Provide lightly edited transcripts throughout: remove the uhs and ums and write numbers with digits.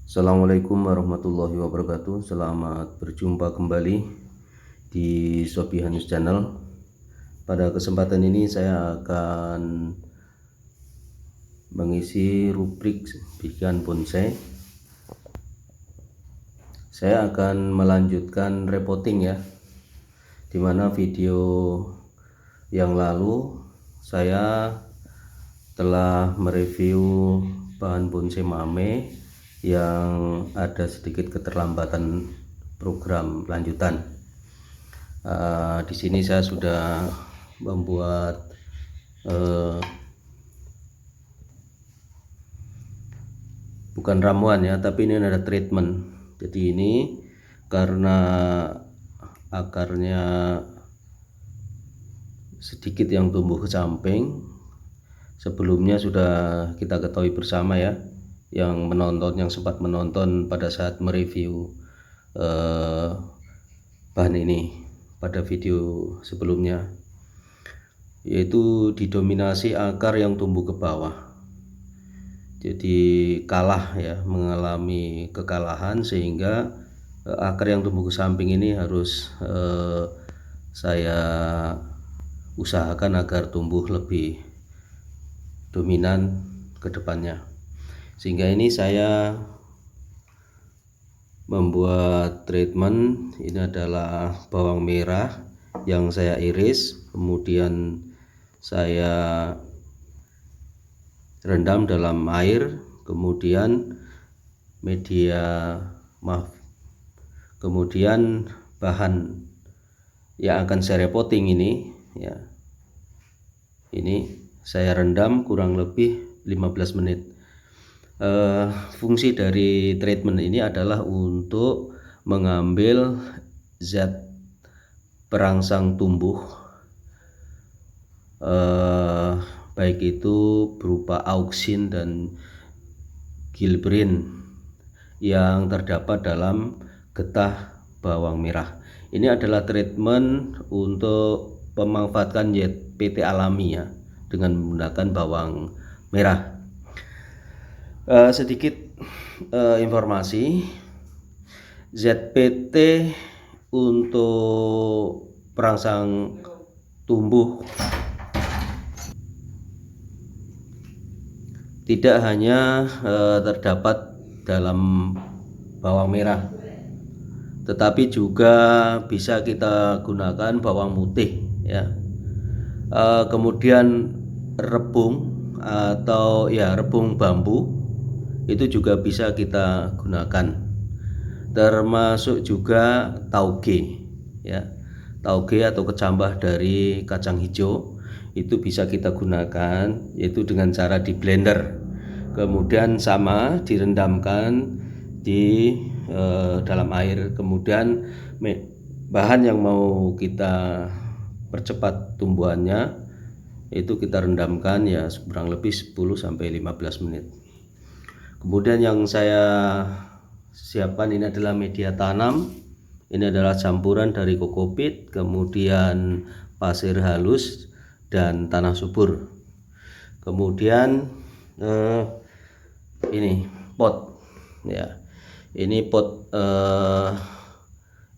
Assalamualaikum warahmatullahi wabarakatuh. Selamat berjumpa kembali di Shopee Hanus Channel. Pada kesempatan ini saya akan mengisi rubrik bikin bonsai. Saya akan melanjutkan repotting ya, dimana video yang lalu saya telah mereview bahan bonsai mame yang ada sedikit keterlambatan program lanjutan. Di sini saya sudah membuat bukan ramuan ya, tapi ini ada treatment. Jadi ini karena akarnya sedikit yang tumbuh ke samping, sebelumnya sudah kita ketahui bersama ya, yang sempat menonton pada saat mereview bahan ini pada video sebelumnya, yaitu didominasi akar yang tumbuh ke bawah. Jadi kalah ya, mengalami kekalahan, sehingga akar yang tumbuh ke samping ini harus saya usahakan agar tumbuh lebih dominan ke depannya. Sehingga ini saya membuat treatment. Ini adalah bawang merah yang saya iris, kemudian saya rendam dalam air, kemudian kemudian bahan yang akan saya repotting ini ya, ini saya rendam kurang lebih 15 menit. Fungsi dari treatment ini adalah untuk mengambil zat perangsang tumbuh, baik itu berupa auksin dan gilbrin yang terdapat dalam getah bawang merah. Ini adalah treatment untuk pemanfaatan ZPT alami ya, dengan menggunakan bawang merah. Sedikit informasi, ZPT untuk perangsang tumbuh tidak hanya terdapat dalam bawang merah, tetapi juga bisa kita gunakan bawang putih ya. Kemudian rebung atau ya rebung bambu itu juga bisa kita gunakan, termasuk juga tauge ya. Tauge atau kecambah dari kacang hijau itu bisa kita gunakan, yaitu dengan cara di blender, kemudian sama direndamkan di dalam air. Kemudian bahan yang mau kita percepat tumbuhannya itu kita rendamkan ya kurang lebih 10-15 menit. Kemudian yang saya siapkan ini adalah media tanam. Ini adalah campuran dari kokopit, kemudian pasir halus dan tanah subur. Kemudian ini pot ya. Ini pot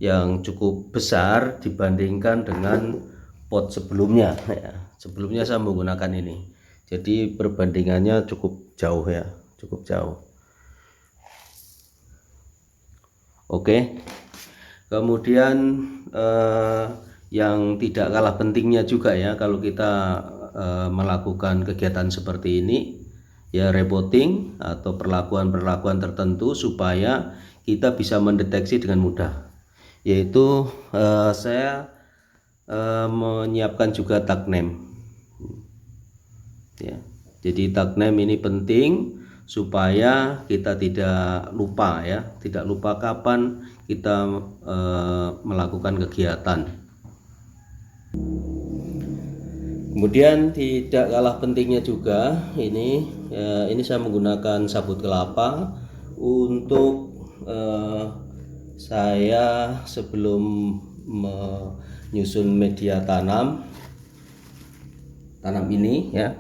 yang cukup besar dibandingkan dengan pot sebelumnya ya. Sebelumnya saya menggunakan ini, jadi perbandingannya cukup jauh ya, cukup jauh. Oke. Kemudian yang tidak kalah pentingnya juga ya, kalau kita melakukan kegiatan seperti ini ya, repotting atau perlakuan tertentu supaya kita bisa mendeteksi dengan mudah, yaitu saya menyiapkan juga tag name ya. Jadi tag name ini penting supaya kita tidak lupa ya, tidak lupa kapan kita melakukan kegiatan. Kemudian tidak kalah pentingnya juga ini saya menggunakan sabut kelapa untuk saya sebelum menyusun media tanam ini ya,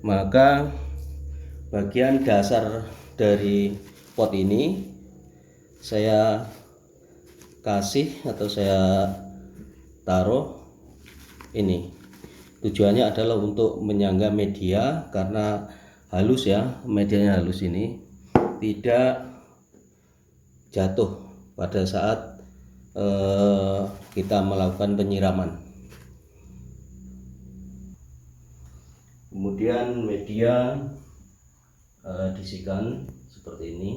maka bagian dasar dari pot ini saya kasih atau saya taruh ini. Tujuannya adalah untuk menyangga media karena halus ya, medianya halus ini tidak jatuh pada saat kita melakukan penyiraman. Kemudian media diisikan seperti ini.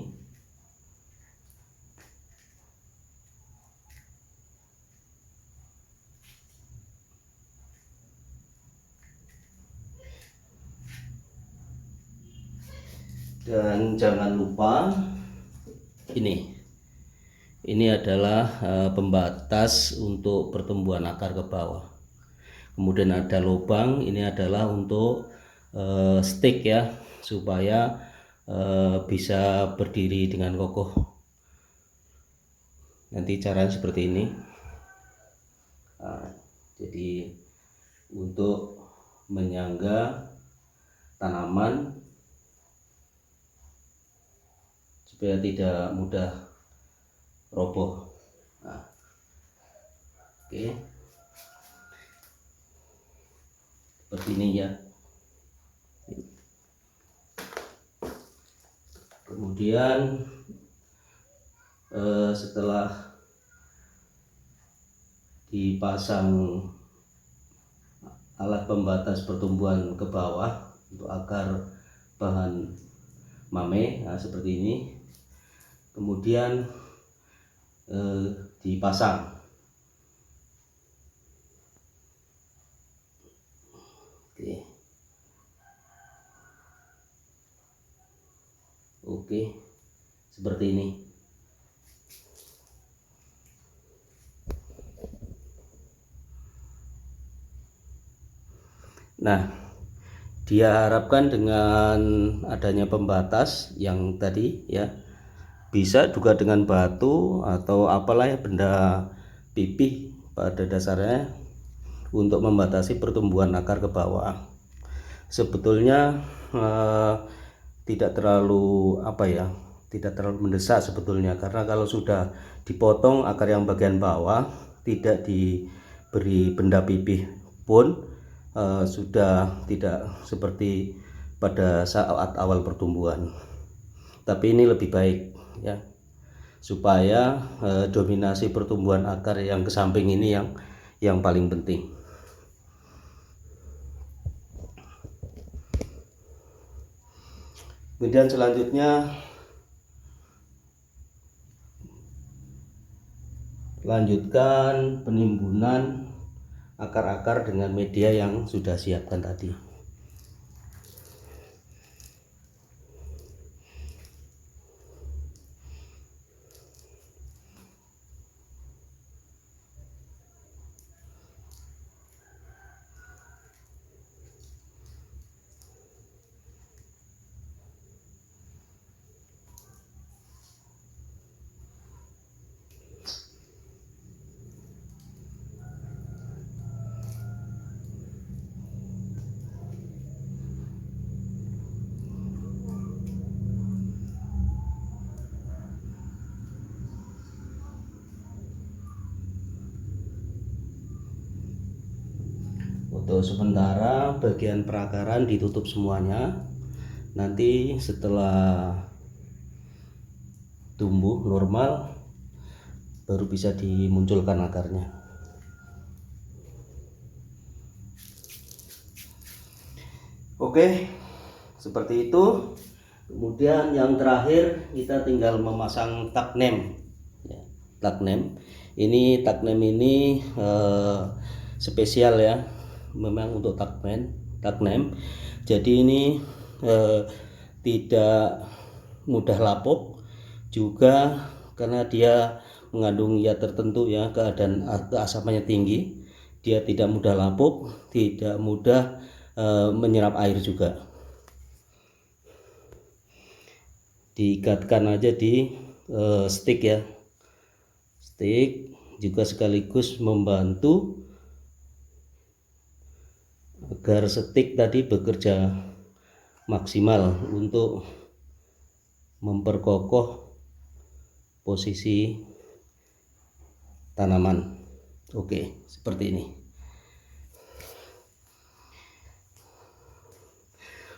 Dan jangan lupa ini adalah pembatas untuk pertumbuhan akar ke bawah. Kemudian ada lubang, ini adalah untuk stick ya, supaya bisa berdiri dengan kokoh. Nanti caranya seperti ini. Nah, jadi untuk menyangga tanaman supaya tidak mudah roboh. Nah, oke, seperti ini ya. Kemudian setelah dipasang alat pembatas pertumbuhan ke bawah untuk akar bahan mame, nah seperti ini. Kemudian dipasang. Oke, seperti ini. Nah, diharapkan dengan adanya pembatas yang tadi ya, bisa juga dengan batu atau apalah ya, benda pipih pada dasarnya untuk membatasi pertumbuhan akar ke bawah. Sebetulnya tidak terlalu tidak terlalu mendesak sebetulnya, karena kalau sudah dipotong akar yang bagian bawah tidak diberi benda pipih pun sudah tidak seperti pada saat awal pertumbuhan. Tapi ini lebih baik ya, supaya dominasi pertumbuhan akar yang ke samping ini yang paling penting. Kemudian selanjutnya lanjutkan penimbunan akar-akar dengan media yang sudah siapkan tadi. Untuk sementara bagian perakaran ditutup semuanya. Nanti setelah tumbuh normal baru bisa dimunculkan akarnya. Oke, seperti itu. Kemudian yang terakhir kita tinggal memasang tag name ya, tag name. Ini tag name ini spesial ya, memang untuk tag name. Jadi ini tidak mudah lapuk juga, karena dia mengandung zat tertentu ya, keasamannya tinggi. Dia tidak mudah lapuk, tidak mudah menyerap air juga. Diikatkan aja di stick ya, stick juga sekaligus membantu agar stick tadi bekerja maksimal untuk memperkokoh posisi tanaman. Oke, seperti ini.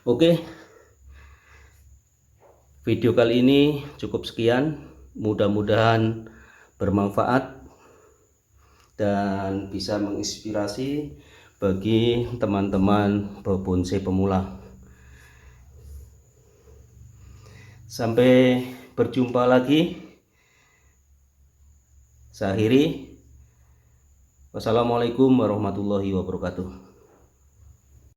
Oke, video kali ini cukup sekian. Mudah-mudahan bermanfaat dan bisa menginspirasi bagi teman-teman bonsai pemula. Sampai berjumpa lagi. Saya akhiri. Wassalamualaikum warahmatullahi wabarakatuh.